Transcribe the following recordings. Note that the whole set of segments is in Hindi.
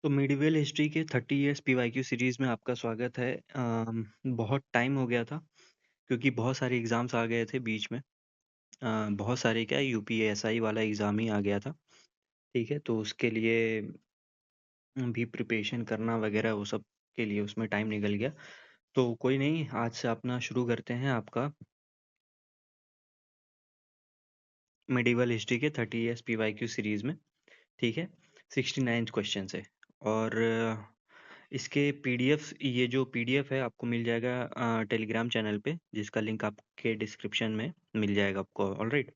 तो मिडिवल हिस्ट्री के 30 इयर्स पीवाईक्यू सीरीज़ में आपका स्वागत है। बहुत टाइम हो गया था क्योंकि बहुत सारे एग्ज़ाम्स आ गए थे बीच में। बहुत सारे क्या यूपीएसआई वाला एग्ज़ाम ही आ गया था, ठीक है? तो उसके लिए भी प्रिपरेशन करना वगैरह वो सब के लिए उसमें टाइम निकल गया। तो कोई नहीं, आज से अपना शुरू करते हैं आपका मिडिवल हिस्ट्री के 30 इयर्स पीवाईक्यू सीरीज़ में, ठीक है? 69th क्वेश्चन से। और इसके पीडीएफ, ये जो पीडीएफ है आपको मिल जाएगा टेलीग्राम चैनल पे, जिसका लिंक आपके डिस्क्रिप्शन में मिल जाएगा आपको। ऑलराइट,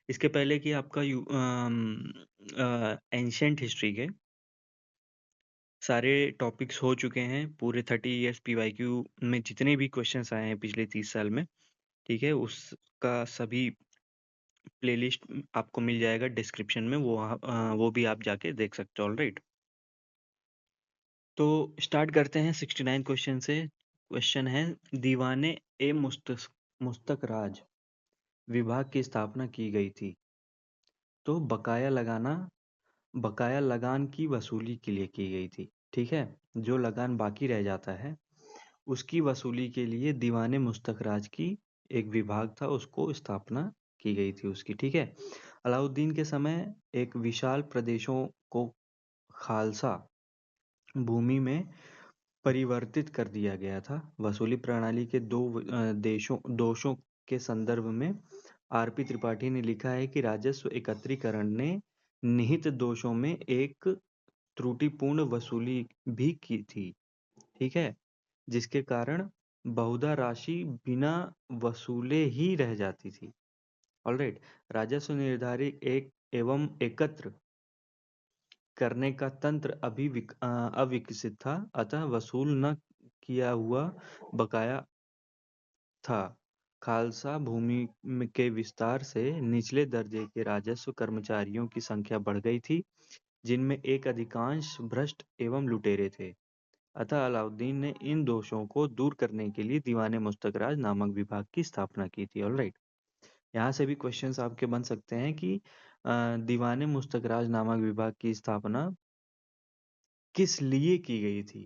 इसके पहले कि आपका एंशिएंट हिस्ट्री के सारे टॉपिक्स हो चुके हैं। पूरे 30 इयर्स पीवाईक्यू में जितने भी क्वेश्चंस आए हैं पिछले 30 साल में, ठीक है, उसका सभी प्लेलिस्ट आपको मिल जाएगा डिस्क्रिप्शन में। वो भी आप जाके देख सकते हो। ऑलराइट, तो स्टार्ट करते हैं 69 क्वेश्चन से। क्वेश्चन है, दीवाने ए मुस्तक राज विभाग की स्थापना की गई थी। तो बकाया लगान की वसूली के लिए की गई थी, ठीक है? जो लगान बाकी रह जाता है उसकी वसूली के लिए दीवाने मुस्तक राज की एक विभाग था, उसको स्थापना की गई थी उसकी, ठीक है? अलाउद्दीन के समय एक विशाल प्रदेशों को खालसा भूमि में परिवर्तित कर दिया गया था। वसूली प्रणाली के दोषों के संदर्भ में आरपी त्रिपाठी ने लिखा है कि राजस्व एकत्रीकरण ने निहित दोषों में एक त्रुटिपूर्ण वसूली भी की थी, ठीक है, जिसके कारण बहुधा राशि बिना वसूले ही रह जाती थी। ऑलराइट, राजस्व निर्धारित एक एवं एकत्र करने का तंत्र अविकसित था, अतः वसूल न किया हुआ बकाया था। खालसा भूमि के विस्तार से निचले दर्जे के राजस्व कर्मचारियों की संख्या बढ़ गई थी, जिनमें एक अधिकांश भ्रष्ट एवं लुटेरे थे। अतः अलाउद्दीन ने इन दोषों को दूर करने के लिए दीवाने मुस्तकराज नामक विभाग की स्थापना की थी। ऑलराइट, यहाँ से भी क्वेश्चंस आपके बन सकते हैं कि दीवाने मुस्तकराज नामक विभाग की स्थापना किस लिए की गई थी?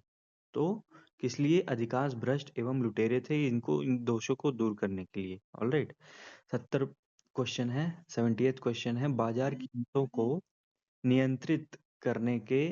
तो किस लिए? अधिकांश भ्रष्ट एवं लुटेरे थे, इन दोषों को दूर करने के लिए। ऑलराइट, 70 क्वेश्चन है, 78th क्वेश्चन है, बाजार कीमतों को नियंत्रित करने के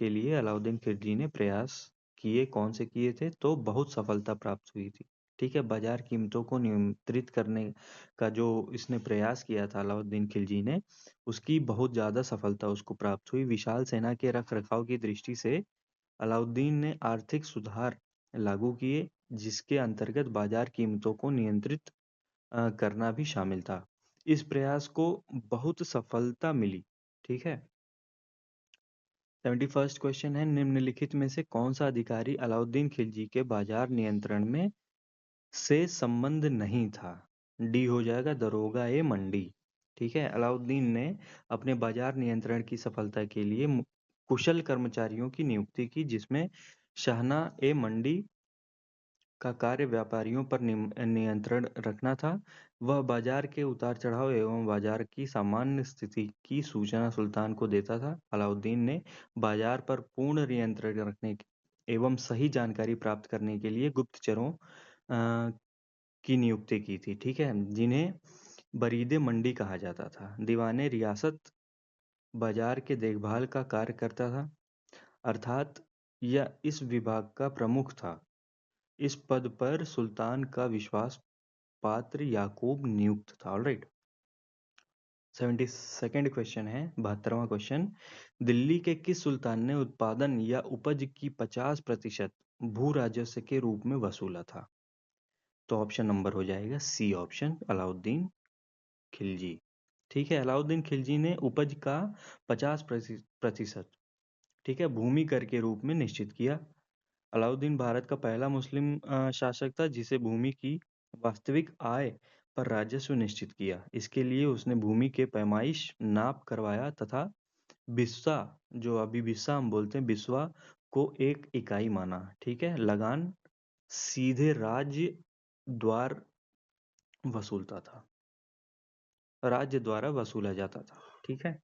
लिए अलाउद्दीन खिलजी ने प्रयास किए। कौन से किए थे? तो बहुत सफलता प्राप्त हुई थी, ठीक है। बाजार कीमतों को नियंत्रित करने का जो इसने प्रयास किया था अलाउद्दीन खिलजी ने, उसकी बहुत ज़्यादा सफलता उसको प्राप्त हुई। विशाल सेना के रख रखाव की दृष्टि से अलाउद्दीन ने आर्थिक सुधार लागू किए, जिसके अंतर्गत बाजार कीमतों को नियंत्रित करना भी शामिल था। इस प्रयास को बहुत सफलता मिली, ठीक है। 71st क्वेश्चन है, निम्नलिखित में से कौन सा अधिकारी अलाउद्दीन खिलजी के बाजार नियंत्रण में से संबंध नहीं था? डी हो जाएगा, दरोगा ए मंडी, ठीक है। अलाउद्दीन ने अपने बाजार नियंत्रण की सफलता के लिए कुशल कर्मचारियों की नियुक्ति की, जिसमें शाहना ए मंडी का कार्य व्यापारियों पर नियंत्रण रखना था। वह बाजार के उतार चढ़ाव एवं बाजार की सामान्य स्थिति की सूचना सुल्तान को देता था। अलाउद्दीन ने बाजार पर पूर्ण नियंत्रण रखने एवं सही जानकारी प्राप्त करने के लिए गुप्तचरों की नियुक्ति की थी, ठीक है, जिन्हें बरीदे मंडी कहा जाता था। दीवाने रियासत बाजार के देखभाल का कार्य करता था, अर्थात यह इस विभाग का प्रमुख था। इस पद पर सुल्तान का विश्वास पात्र याकूब नियुक्त था। ऑलराइट, 72nd क्वेश्चन है, 72वां क्वेश्चन, दिल्ली के किस सुल्तान ने उत्पादन या उपज की 50% भू राजस्व के रूप में वसूला था? तो ऑप्शन नंबर हो जाएगा सी ऑप्शन, अलाउद्दीन खिलजी, ठीक है। अलाउद्दीन खिलजी ने उपज का 50%, ठीक है, भूमि कर के रूप में निश्चित किया। अलाउद्दीन भारत का पहला मुस्लिम शासक था जिसे भूमि की वास्तविक आय पर राजस्व निश्चित किया। इसके लिए उसने भूमि के पैमाइश नाप करवाया तथा बिस्सा, जो अभी बिस्सा हम बोलते हैं, बिस्वा को एक इकाई माना, ठीक है। लगान सीधे राज्य द्वार वसूलता था, राज्य द्वारा वसूला जाता था, ठीक है।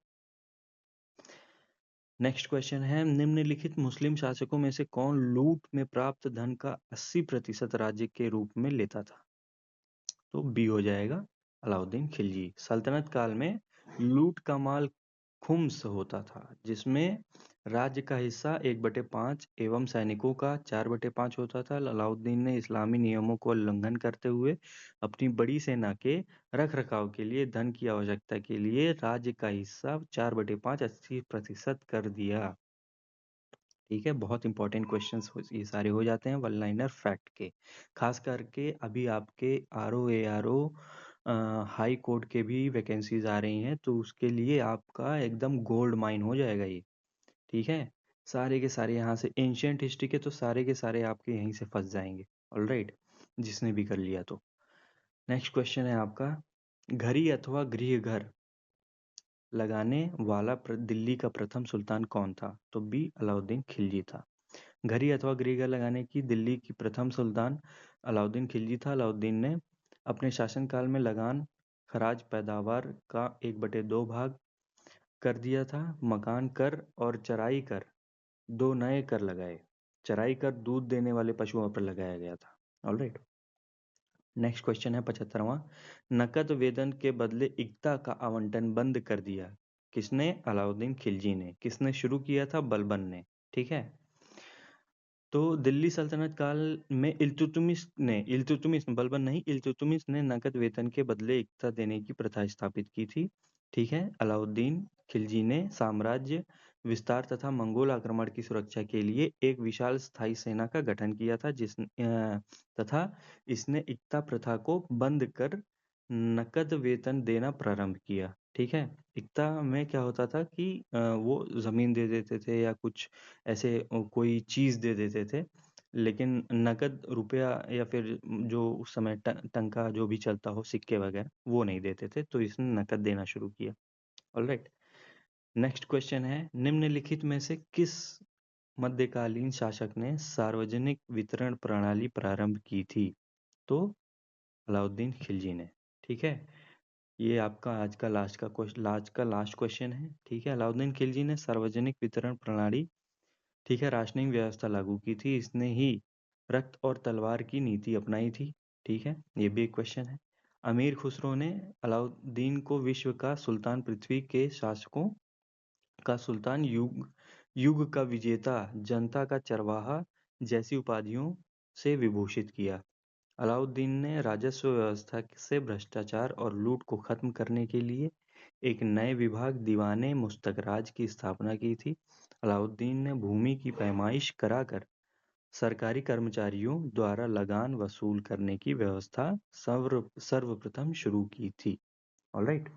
नेक्स्ट क्वेश्चन है, निम्नलिखित मुस्लिम शासकों में से कौन लूट में प्राप्त धन का 80% राज्य के रूप में लेता था? तो बी हो जाएगा अलाउद्दीन खिलजी। सल्तनत काल में लूट का माल खुम्स होता था, जिसमें राज्य का हिस्सा 1/5 एवं सैनिकों का 4/5 होता था। अलाउद्दीन ने इस्लामी नियमों को उल्लंघन करते हुए अपनी बड़ी सेना के रख रखाव के लिए धन की आवश्यकता के लिए राज्य का हिस्सा 4/5 80% कर दिया। ठीक है, बहुत इंपॉर्टेंट क्वेश्चंस ये सारे हो जाते हैं वन लाइनर फैक्ट के। खास करके अभी आपके आरओ एआरओ हाई कोर्ट के भी वैकेंसीज आ रही हैं, तो उसके लिए आपका एकदम गोल्ड माइन हो जाएगा ये। ठीक है, सारे के सारे यहाँ से एंशियंट हिस्ट्री के तो सारे के सारे आपके यहीं से फंस जाएंगे। ऑलराइट, जिसने भी कर लिया तो। नेक्स्ट क्वेश्चन है आपका, घड़ी अथवा गृह घर लगाने वाला दिल्ली का प्रथम सुल्तान कौन था? तो बी अलाउद्दीन खिलजी था। घड़ी अथवा गृह लगाने की दिल्ली की प्रथम सुल्तान अलाउद्दीन खिलजी था। अलाउद्दीन ने अपने शासनकाल में लगान, खराज, पैदावार का 1/2 भाग कर दिया था। मकान कर और चराई कर, 2 नए कर लगाए। चराई कर दूध देने वाले पशुओं पर लगाया गया था। ऑलराइट, नेक्स्ट क्वेश्चन है 75वां, नकद वेतन के बदले इक्ता का आवंटन बंद कर दिया किसने? अलाउद्दीन खिलजी ने। किसने शुरू किया था? बलबन ने। ठीक है, तो दिल्ली सल्तनत काल में इल्तुतमिश, बलबन नहीं, इल्तुतमिश ने नकद वेतन के बदले इक्ता देने की प्रथा स्थापित की थी। ठीक है, अलाउद्दीन खिलजी ने साम्राज्य विस्तार तथा मंगोल आक्रमण की सुरक्षा के लिए एक विशाल स्थायी सेना का गठन किया था, तथा इसने इक्ता प्रथा को बंद कर नकद वेतन देना प्रारंभ किया। ठीक है, इक्ता में क्या होता था कि वो जमीन दे देते थे या कुछ ऐसे कोई चीज दे देते थे, लेकिन नकद रुपया या फिर जो उस समय टंका जो भी चलता हो, सिक्के वगैरह, वो नहीं देते थे, तो इसने नकद देना शुरू किया। ऑलराइट, नेक्स्ट क्वेश्चन है, निम्नलिखित में से किस मध्यकालीन शासक ने सार्वजनिक वितरण प्रणाली प्रारंभ की थी? तो अलाउद्दीन खिलजी ने। ठीक है, ये आपका आज का लास्ट क्वेश्चन है। ठीक है, अलाउद्दीन खिलजी ने सार्वजनिक वितरण प्रणाली, ठीक है, राशनिंग व्यवस्था लागू की थी। इसने ही रक्त और तलवार की नीति अपनाई थी। ठीक है, ये भी एक क्वेश्चन है। अमीर खुसरो ने अलाउद्दीन को विश्व का सुल्तान, पृथ्वी के शासकों का सुल्तान, युग युग का विजेता, जनता का चरवाहा जैसी उपाधियों से विभूषित किया। अलाउद्दीन ने राजस्व व्यवस्था से भ्रष्टाचार और लूट को खत्म करने के लिए एक नए विभाग दीवाने मुस्तखराज की स्थापना की थी। अलाउद्दीन ने भूमि की पैमाइश कराकर सरकारी कर्मचारियों द्वारा लगान वसूल करने की व्यवस्था सर्वप्रथम शुरू की थी। ऑलराइट,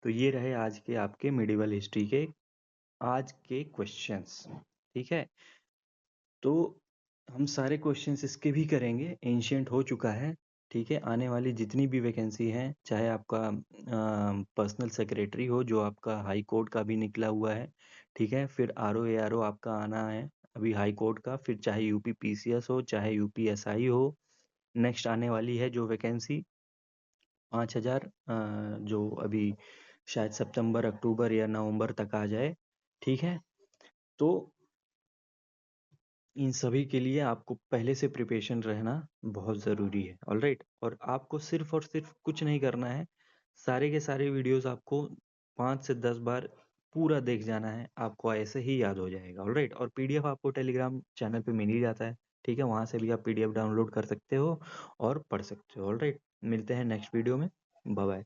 तो ये रहे आज के आपके मिडिवल हिस्ट्री के आज के क्वेश्चंस। ठीक है, तो हम सारे क्वेश्चंस इसके भी करेंगे, एंशियंट हो चुका है। ठीक है, आने वाली जितनी भी वैकेंसी हैं, चाहे आपका पर्सनल सेक्रेटरी हो जो आपका हाई कोर्ट का भी निकला हुआ है, ठीक है, फिर आरओ एआरओ आपका आना है अभी हाई कोर्ट का, फिर चाहे यूपी पीसीएस हो, चाहे यूपी एसआई हो, नेक्स्ट आने वाली है जो वैकेंसी 5000, जो अभी शायद सितंबर, अक्टूबर या नवंबर तक आ जाए। ठीक है, तो इन सभी के लिए आपको पहले से प्रिपरेशन रहना बहुत ज़रूरी है। ऑलराइट, और आपको सिर्फ और सिर्फ कुछ नहीं करना है, सारे के सारे वीडियोस आपको 5 से 10 बार पूरा देख जाना है, आपको ऐसे ही याद हो जाएगा। ऑलराइट, और पीडीएफ आपको टेलीग्राम चैनल पे मिल ही जाता है। ठीक है, वहाँ से भी आप पीडीएफ डाउनलोड कर सकते हो और पढ़ सकते हो। ऑलराइट, मिलते हैं नेक्स्ट वीडियो में। Bye bye.